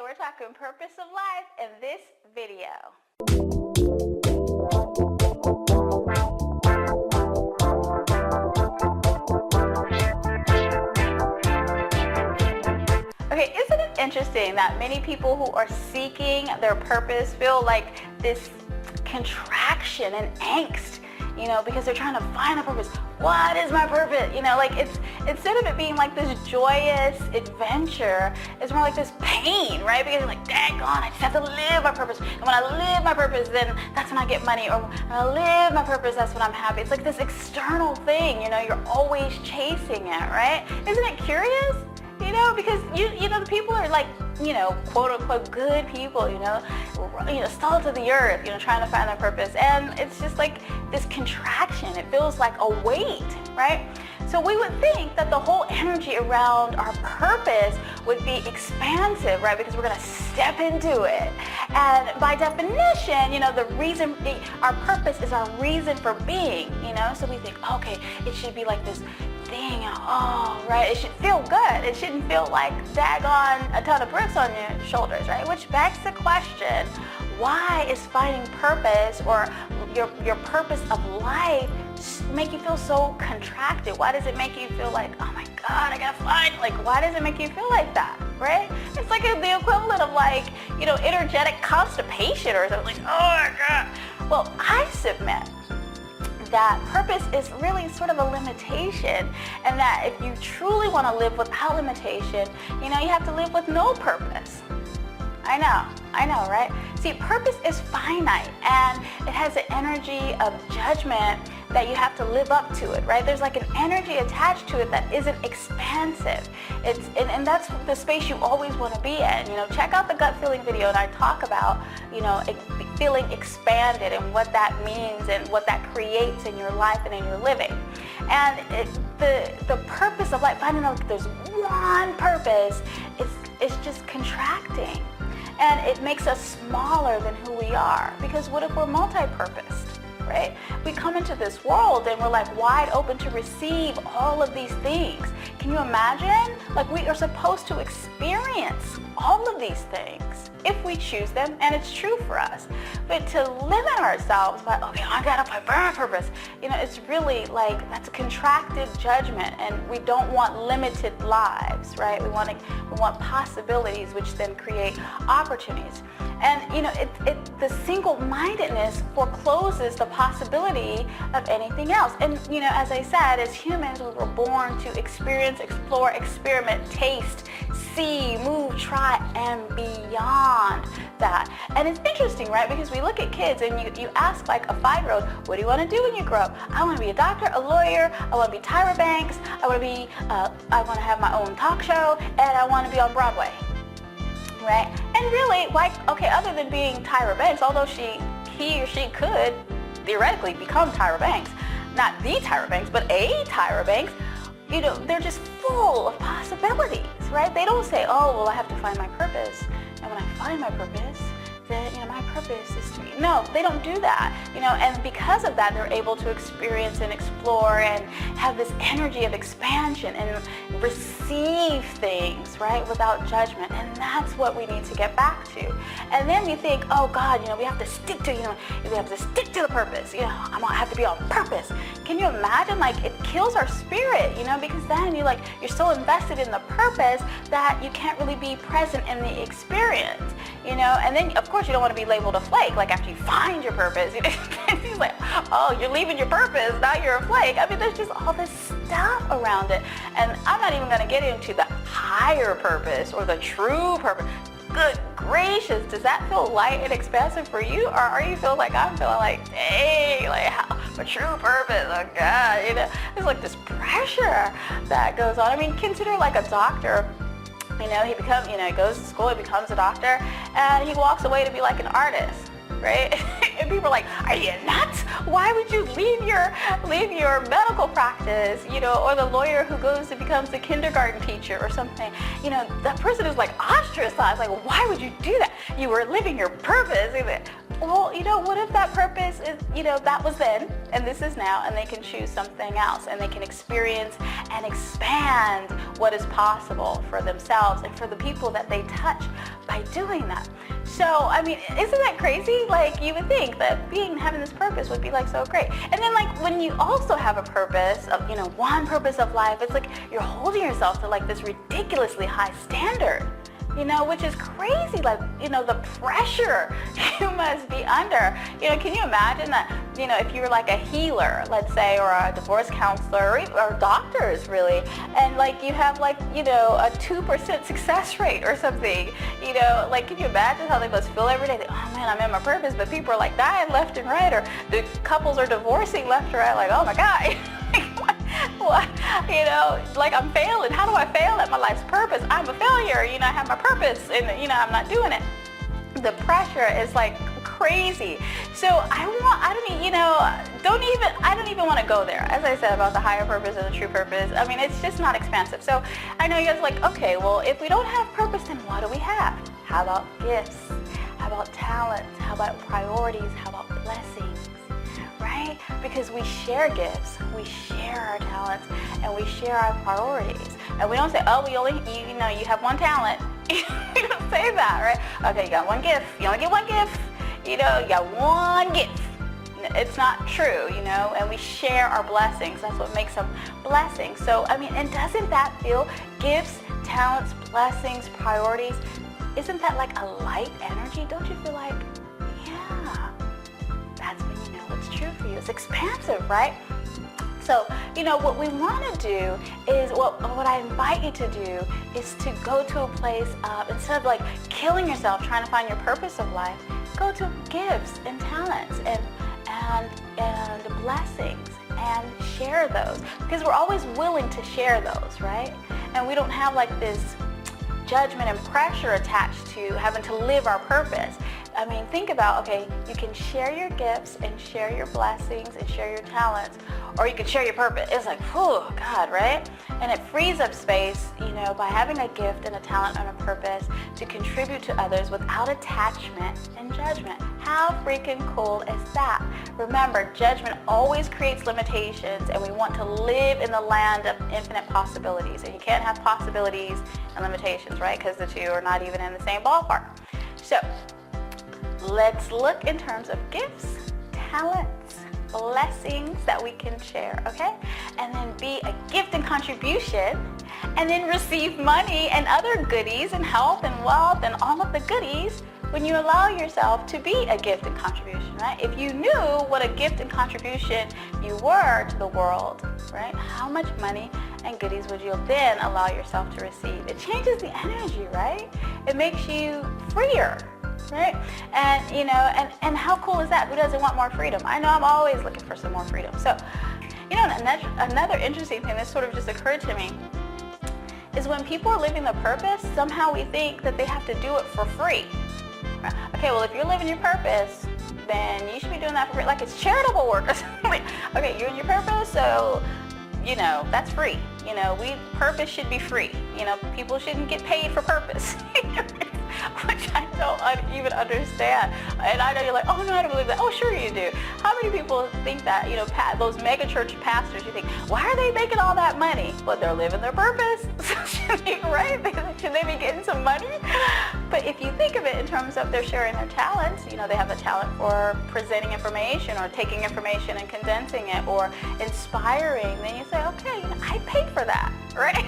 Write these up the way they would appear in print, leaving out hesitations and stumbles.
we're talking purpose of life in this video. Okay, isn't it interesting that many people who are seeking their purpose feel like this contraction and angst, because they're trying to find a purpose. What is my purpose? It's instead of it being like this joyous adventure, it's more like this pain, right? Because you're like, dang on, I just have to live my purpose. And when I live my purpose, then that's when I get money. Or when I live my purpose, that's when I'm happy. It's like this external thing, you're always chasing it, right? Isn't it curious? Because the people are like, quote unquote good people, salt of the earth, trying to find their purpose. And it's just like this contraction. It feels like a weight, right? So we would think that the whole energy around our purpose would be expansive, right? Because we're going to step into it. And by definition, the reason, our purpose is our reason for being, So we think, okay, it should be like this thing, right? It should feel good. It shouldn't feel like daggone a ton of bricks on your shoulders, right? Which begs the question, why is finding purpose or your purpose of life make you feel so contracted? Why does it make you feel like, oh my God, I gotta find, why does it make you feel like that, right? It's like the equivalent of energetic constipation or something, like, oh my God. Well, I submit that purpose is really sort of a limitation, and that if you truly want to live without limitation, you have to live with no purpose. I know, right? See, purpose is finite, and it has an energy of judgment that you have to live up to it, right? There's like an energy attached to it that isn't expansive. And that's the space you always want to be in. Check out the gut feeling video, and I talk about, feeling expanded and what that means and what that creates in your life and in your living. And the purpose of life, finding out that there's one purpose, it's just contracting. And it makes us smaller than who we are. Because what if we're multi-purposed, right? We come into this world and we're like wide open to receive all of these things. Can you imagine? We are supposed to experience all of these things if we choose them, and it's true for us. But to limit ourselves by, okay, I gotta find my purpose, it's really that's a contracted judgment, and we don't want limited lives, right? We want possibilities, which then create opportunities. And the single-mindedness forecloses the possibility of anything else. And as I said, as humans, we were born to experience, explore, experiment, taste, see, move, try, and beyond that. And it's interesting, right? Because we look at kids and you ask like a 5-year-old, what do you want to do when you grow up? I want to be a doctor, a lawyer, I want to be Tyra Banks, I want to have my own talk show, and I want to be on Broadway. Right? And really, other than being Tyra Banks, although he or she could theoretically become Tyra Banks, not the Tyra Banks, but a Tyra Banks, they're just full of possibilities, right? They don't say, oh, well, I have to find my purpose. And when I find my purpose, then, my purpose is to be. No, they don't do that, and because of that, they're able to experience and explore and have this energy of expansion and receive things, right, without judgment. And that's what we need to get back to. And then we think, oh God, we have to stick to, we have to stick to the purpose. I have to be on purpose. Can you imagine? It kills our spirit, because then you're so invested in the purpose that you can't really be present in the experience, and then of course you don't want to be labeled a flake, after you find your purpose. He's like, oh, you're leaving your purpose, now you're a flake. There's just all this stuff around it. And I'm not even going to get into the higher purpose or the true purpose. Good gracious, does that feel light and expansive for you? Or are you feeling like I'm feeling like, dang, my true purpose, oh God, there's this pressure that goes on. Consider a doctor. He goes to school, he becomes a doctor, and he walks away to be an artist, right? And people are like, are you nuts? Why would you leave your medical practice, or the lawyer who goes and becomes a kindergarten teacher or something? That person is ostracized. Why would you do that? You were living your purpose. Well, what if that purpose is, that was then, and this is now, and they can choose something else, and they can experience and expand what is possible for themselves and for the people that they touch by by doing that. So, I mean, isn't that crazy? Like, you would think that having this purpose would be like so great. And then like when you also have a purpose of, one purpose of life, it's like you're holding yourself to like this ridiculously high standard, which is crazy. Like, the pressure you must be under. Can you imagine that, if you were like a healer, let's say, or a divorce counselor, or doctors really, and like you have like, a 2% success rate or something, like, can you imagine how they must feel every day? Like, oh man, I'm in my purpose, but people are like dying left and right, or the couples are divorcing left and right, like, oh my God. What? Like I'm failing. How do I fail at my life's purpose? I'm a failure. I have my purpose and, I'm not doing it. The pressure is like crazy. So I don't even want to go there. As I said about the higher purpose and the true purpose, I mean, it's just not expansive. So I know you guys are like, okay, well, if we don't have purpose, then what do we have? How about gifts? How about talents? How about priorities? How about blessings? Right? Because we share gifts, we share our talents, and we share our priorities. And we don't say, oh, you have one talent. You don't say that, right? Okay, you got one gift. You only get one gift. You got one gift. It's not true, and we share our blessings. That's what makes them blessings. So, I mean, and doesn't that feel gifts, talents, blessings, priorities? Isn't that like a light energy? Don't you feel like, yeah, that's when you know it's true for you. It's expansive, right? So, what we want to do is, what I invite you to do is to go to a place of, instead of like killing yourself trying to find your purpose of life, go to gifts and talents and blessings and share those. Because we're always willing to share those, right? And we don't have like this judgment and pressure attached to having to live our purpose. I mean, think about, okay, you can share your gifts and share your blessings and share your talents, or you can share your purpose. It's like, oh God, right? And it frees up space, by having a gift and a talent and a purpose to contribute to others without attachment and judgment. How freaking cool is that? Remember, judgment always creates limitations, and we want to live in the land of infinite possibilities. And you can't have possibilities and limitations, right? Because the two are not even in the same ballpark. So, let's look in terms of gifts, talents, blessings that we can share, okay? And then be a gift and contribution, and then receive money and other goodies and health and wealth and all of the goodies when you allow yourself to be a gift and contribution, right? If you knew what a gift and contribution you were to the world, right? How much money and goodies would you then allow yourself to receive? It changes the energy, right? It makes you freer. Right? And, and how cool is that? Who doesn't want more freedom? I know I'm always looking for some more freedom. So, another interesting thing that sort of just occurred to me is when people are living the purpose, somehow we think that they have to do it for free. Okay, well, if you're living your purpose, then you should be doing that for free. Like it's charitable work or something. Okay, you're in your purpose, so, that's free. Purpose should be free. People shouldn't get paid for purpose. Which I don't even understand. And I know you're like, oh no, I don't believe that. Oh, sure you do. How many people think that, those mega church pastors, you think, why are they making all that money? Well, they're living their purpose. Right? Should they be getting some money? But if you think of it in terms of they're sharing their talents, they have a talent for presenting information or taking information and condensing it or inspiring, then you say, okay, I paid for that, right?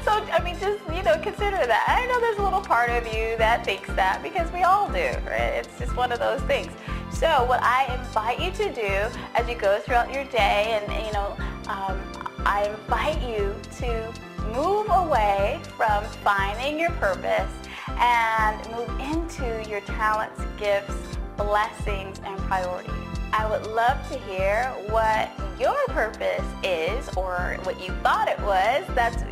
So, I mean, just, consider that. I know there's a little part of you that thinks that because we all do, right? It's just one of those things. So what I invite you to do as you go throughout your day, and, I invite you to move away from finding your purpose and move into your talents, gifts, blessings, and priorities. I would love to hear what your purpose is or what you thought it was. That's,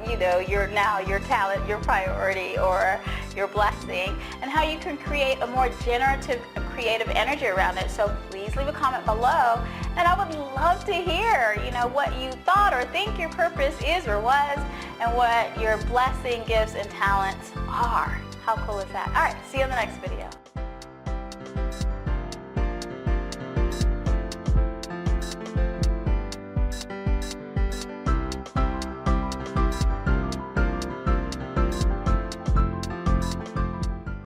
your talent, your priority, or your blessing, and how you can create a more generative, creative energy around it. So please leave a comment below, and I would love to hear, what you thought or think your purpose is or was, and what your blessing, gifts, and talents are. How cool is that? All right, see you in the next video.